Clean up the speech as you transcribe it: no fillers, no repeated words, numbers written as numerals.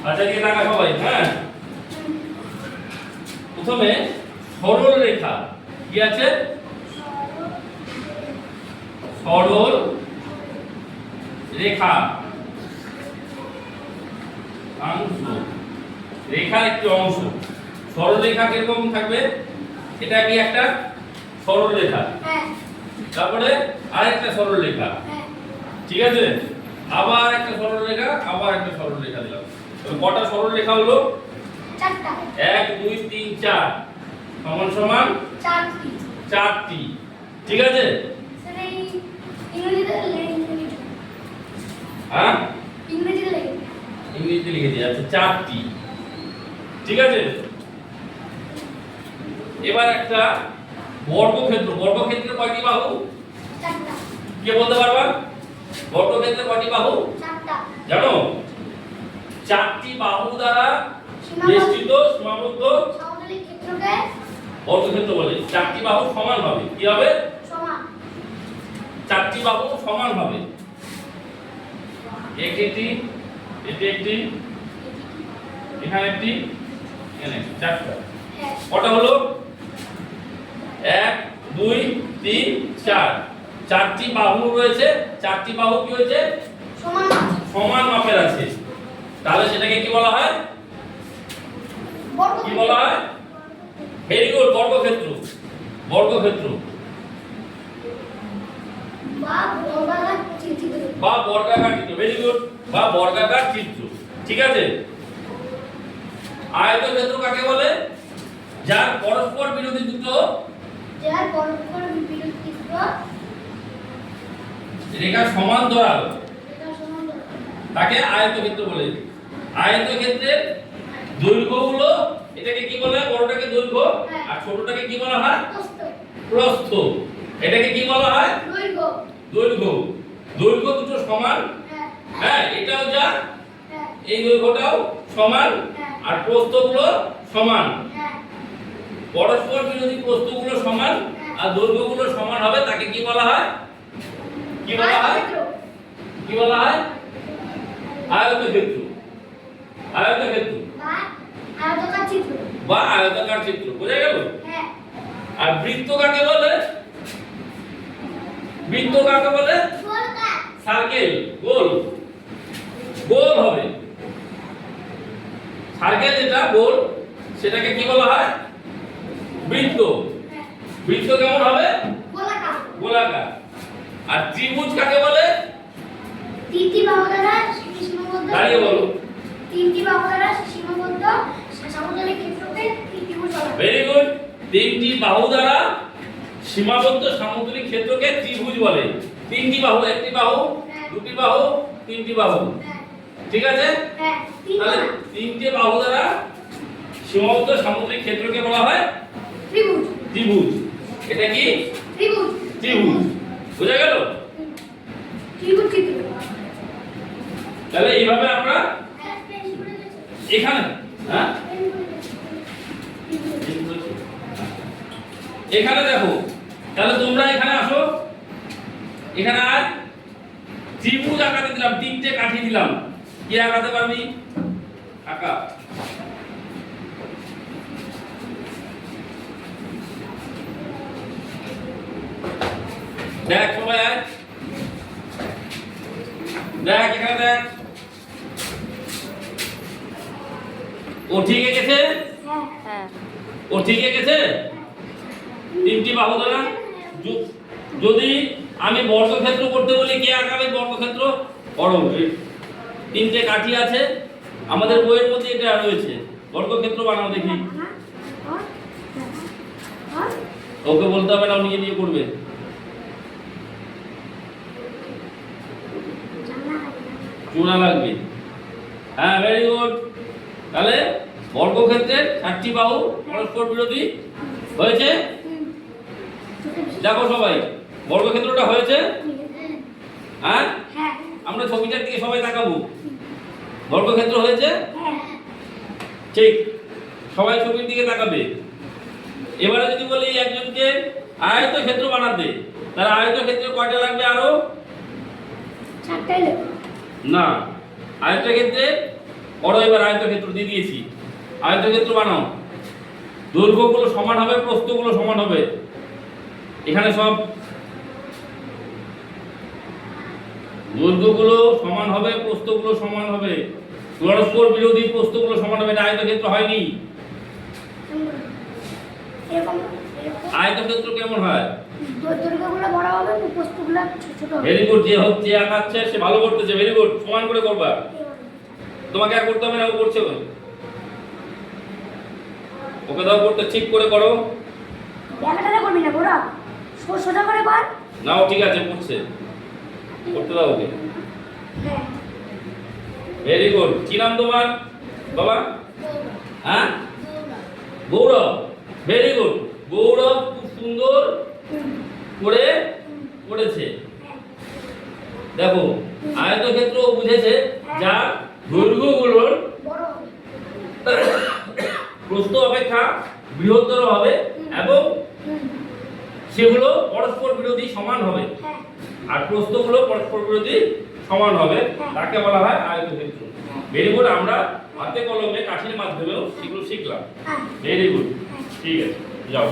আচ্ছা দিকে তাকা সবাই। হ্যাঁ, প্রথমে সরল রেখা কি আছে? সরল রেখা অংশ, রেখার একটি অংশ। সরল রেখা কিরকম থাকবে? এটা কি একটা সরল রেখা, তারপরে আরেকটা সরল রেখা, ঠিক আছে, আবার একটা সরল রেখা, আবার একটা সরল রেখা দিলাম। কটা সরল রেখা হলো? 1 2 3 4 সমান সমান 4টি, ঠিক আছে? হ্যাঁ, ইংরেজিতে লিখে দিই। আচ্ছা 4টি, ঠিক আছে। এবার একটা বর্গক্ষেত্র। বর্গক্ষেত্রের কয়টি বাহু? 4টা। কে বলতে পারবা? বর্গক্ষেত্রের কয়টি বাহু? 4টা। জানো? 4টি বাহু দ্বারা বেষ্টিত সীমাবদ্ধ সমতলের ক্ষেত্রকে বর্গক্ষেত্র বলে। 4টি বাহু সমান হবে। কি হবে? সমান। 4টি বাহু সমান হবে। একটি, এটি একটি, এখানে একটি, এখানে 4টা। কটা হলো? 1 2 3 4। 4টি বাহু রয়েছে। 4টি বাহু কি হয়েছে? সমান সমান মাপের আছে। তাহলে সেটাকে কি বলা হয়? কি বলা হয়? ভেরি গুড, বর্গক্ষেত্র। বর্গক্ষেত্র বা বর্গাকার চিত্র। ভেরি গুড, বা বর্গাকার চিত্র, ঠিক আছে। আয়তক্ষেত্র কাকে বলে? যার পরস্পর বিরোধী দুটো রেখা সমান্তরাল তাকে আয়তক্ষেত্র বলে। আয়তক্ষেত্রের দৈর্ঘ্যগুলো, এটাকে কি বলা হয়? বড়টাকে দৈর্ঘ্য, আর ছোটটাকে কি বলা হয়? প্রস্থ। এটাকে কি বলা হয়? দৈর্ঘ্য। দৈর্ঘ্য দুটো সমান। হ্যাঁ, এটাও যা, এই দৈর্ঘ্যটাও সমান, আর প্রস্থগুলো সমান। পরস্পর বিরোধী প্রস্থগুলো সমান আর দৈর্ঘ্যগুলো সমান হবে, তাকে কি বলা হয়? কি বলা হয়? কি বলা হয়? আয়তক্ষেত্র। আয়তক্ষেত্র বা আয়তাকার চিত্র। বোঝা গেল? হ্যাঁ। আর বৃত্ত কাকে বলে? বৃত্ত কাকে বলে? সার্কেল, গোল। গোল হবে। সার্কেল যেটা গোল, সেটাকে কি বলা হয়? বৃত্ত। বৃত্ত কেমন হবে? গোলাকার। গোলাকার। আর ত্রিভুজ কাকে বলে? তিনটি বাহু দ্বারা সীমাবদ্ধ। দাঁড়িয়ে বলো। তিনটি বাহু দ্বারা সীমাবদ্ধ সমতলের ক্ষেত্রকে ত্রিভুজ বলা হয়। Very good. তিনটি বাহু দ্বারা সীমাবদ্ধ সমতলের ক্ষেত্রকে ত্রিভুজ বলে। তিনটি বাহু, একটি বাহু, দুটি বাহু, তিনটি বাহু, ঠিক আছে? হ্যাঁ। তাহলে তিনটি বাহু দ্বারা সীমাবদ্ধ সমতলের ক্ষেত্রকে বলা হয় ত্রিভুজ। ত্রিভুজ। এটা কি? ত্রিভুজ। ত্রিভুজ। বুঝা গেল? ত্রিভুজ চিত্র। তাহলে এইভাবে আমরা এখানে, হ্যাঁ, এখানে দেখো। তাহলে তোমরা এখানে আসো। এখানে আর ত্রিভুজ আঁকাতে দিলাম, তিনটে কাঠি দিলাম। কি আঁকাতে পারবি? আঁকা। দেখ সবাই, আয় দেখ, এখানে দেখ। ও ঠিক গেছে? হ্যাঁ। ও ঠিক গেছে? তিনটি বাহু দ্বারা যদি আমি বর্গক্ষেত্র করতে বলি, কে আঁকাবে বর্গক্ষেত্র? বড় তিনটে কাঠি আছে আমাদের বইয়ের মধ্যে, এটা রয়েছে। বর্গক্ষেত্র বানাও দেখি। ওকে বলতে হবে না, নিজে নিজে করবে। জোড়া লাগবে। হ্যাঁ, ভেরি গুড। তাহলে বর্গক্ষেত্রের 4টি বাহু পরস্পর বিরোধী হয়েছে। দেখো সবাই, বর্গক্ষেত্রটা হয়েছে। হ্যাঁ, আমরা ছবিটার দিকে সবাই তাকাবো। বর্গক্ষেত্র হয়েছে, ঠিক। সবাই ছবির দিকে তাকাবে। এবারে যদি বলি একজনকে আয়তক্ষেত্র বানাতে, তাহলে আয়তক্ষেত্রে কয়টা লাগবে? আরো 4টা। না, আয়তক্ষেত্রে করো এবার আয়তক্ষেত্র দিয়ে দিয়েছি। আয়তক্ষেত্র বানাও। দৈর্ঘ্যগুলো সমান হবে, প্রস্থগুলো সমান হবে। এখানে সব দৈর্ঘ্যগুলো সমান হবে, প্রস্থগুলো সমান হবে, পরস্পর বিরোধী প্রস্থগুলো সমান হবে। এটা আয়তক্ষেত্র হয়নি। আয়তক্ষেত্র কেমন হয়? দৈর্ঘ্যগুলো বড় হবে, প্রস্থগুলো ছোট হবে। Very good. যে হচ্ছে আঁকাচ্ছে সে ভালো করতেছে। Very good. সমান করে করবা। তোমাকে আর করতে হবে না, ও করছে। ওকে দাও করতে, ঠিক করে করো। ব্যাগটা করবি না বড়, সোজা করে কর। নাও ঠিক আছে, করছে। করতে দাও ওকে। হ্যাঁ ভেরি গুড। কি নাম তোমার বাবা? হ্যাঁ, গৌরব। Very good. গৌরব খুব সুন্দর করে করেছে। দেখো আয়তক্ষেত্র বুঝেছে, যার দৈর্ঘ্যগুলোর বড় হবে, প্রস্থ অপেক্ষা বৃহত্তর হবে এবং সেগুলো পরস্পর বিরোধী সমান হবে। হ্যাঁ আর প্রস্থগুলো পরস্পর বিরোধী সমান হবে, তাকে বলা হয় আয়তক্ষেত্র। Very good. আমরা হাতে কলমে কাঠির মাধ্যমেও সেগুলো শিখলাম। Very good. ঠিক আছে, যাও।